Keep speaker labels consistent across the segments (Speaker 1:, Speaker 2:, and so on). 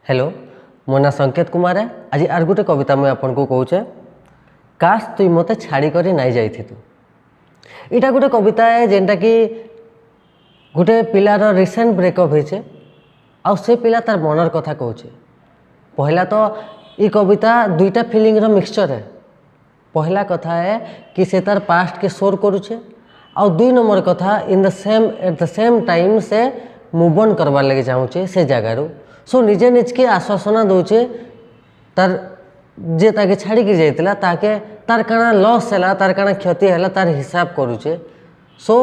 Speaker 1: Hello मो ना संकेत कुमार है। आज आर गोटे कविता मुझे आपन को कहूचे काश तुई मते छाड़ी करी नाई जाइथि तू। इटा गोटे कविता है जेनटा कि गोटे पिलार रिसेंट ब्रेकअप होइछे आ से पिला तार मनर कथा कहूचे। पहला तो ये कविता दुईटा फिलिंग रो मिक्सचर है। पहला कथा है कि से तार पास्ट के शोर करुचे आ दुई नंबर कथा एट द सेम टाइम से मूव ऑन करवार लगे चाहूचे से जगार। सो निजे निज के आश्वासना दौचे तार जे ताके छाड़ी की जाइतिला ताके तार काना लॉस है तार काना क्षति है तार हिसाब करुचे। सो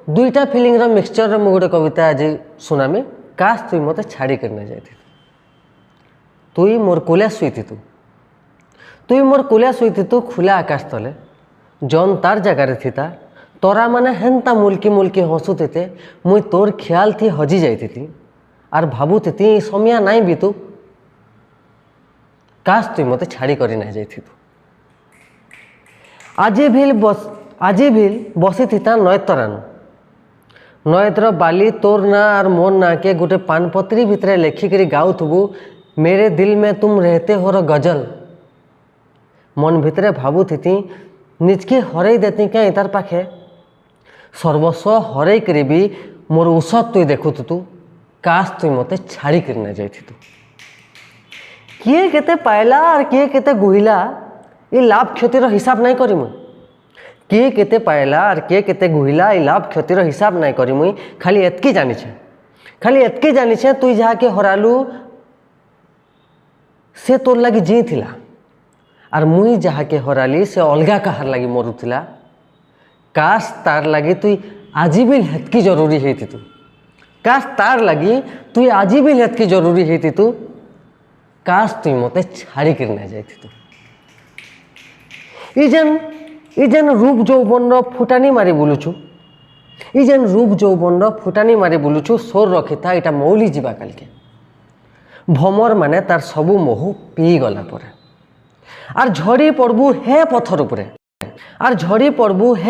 Speaker 1: दुईटा फिलिंग रो मिक्सचर रो गोटे कविता आज सुनामी। काश तुई मते छाड़ी कर न जाइथि तुई मोर कोलिया शुईथि तुई मोर कोलिया शुईथि तू खुला आकाश तले जौन तार जगार थिता तोरा माने हेन्ता मुल्की मुल्की हसुते मुई तोर ख्याल थी हजी जाइथि आर भावुथि समिया नाई भी तू। काश तुई मते छाड़ी करी ना जाइथि तू। आजे भील बसी थिता नयतरान नयतर बाली तोर ना और मोर ना के गोटे पानपत्री भितरे लेखिकी गाउथबू मेरे दिल में तुम रहते हो रो गजल। मन भितरे भावुथि निजके हरई देती क्या तार पाखे सर्वस्व हरई करी भी मोर औसत तुई देखुथु तू। काश तुई मते छाड़ी कर ना जाइथि तू। किए केते पाइला और किए केते गुहिला ये लाभ क्षतिर हिसाब नहीं करी मुई। किए केते पाइला और किए केते गुहिला ये लाभ क्षतिर हिसाब नहीं करी मुई। खाली एतकी जानी छे तुई जहा के हरालू से तोर लगी जी थिला और मुई जहा के हराली से अलगा कहार लगी मरुथिला। काश तार लगी तुई आज भी हेतकी जरूरी हेती तू। काश तार लगी तुई आज भी हेतकी जरूरी हेती तू। काश तुई मते छाड़ी कर ना जाइथि तू। इजेन रूप जौबन फुटानी मारी बुलुछु सोर रखी था इटा मौली जीवा काल के भमर माने तार सबू महू पी गला परे आर झड़ी पड़बू हे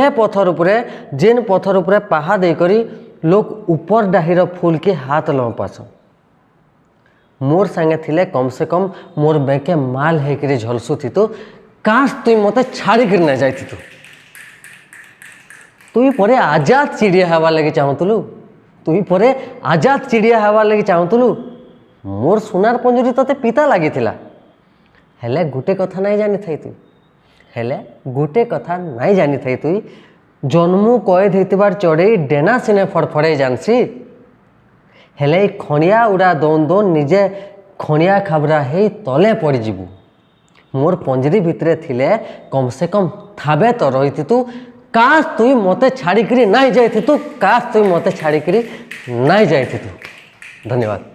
Speaker 1: पत्थर उपरे जेन पत्थर उपरे पाहा दे करी लोग ऊपर डाहिर फूल के हाथ लंपास मोर संगे थिले कम से कम मोर बेके माल हेकरी झलसु थी तो। काश तुई मते छाड़ी कर ना जाइथि तू। तुई परे आजाद चिड़िया हवा लगे चाहतुलु मोर सोनार पंजरी तते पिता लगी हेले गोटे कथा नहीं जानी थई तुई जन्मु कैद होइतिबार चढ़ई डेना सिने फड़फड़े जानसी हेले खणिया उड़ा दौन दौन निजे खणिया खाबरा हे तले पड़ जीवु। मोर पंजरी भितरे थिले कम से कम थाबे तो रही तू। काश तुई मते छाड़ी करी नाई जाइथि तू। धन्यवाद।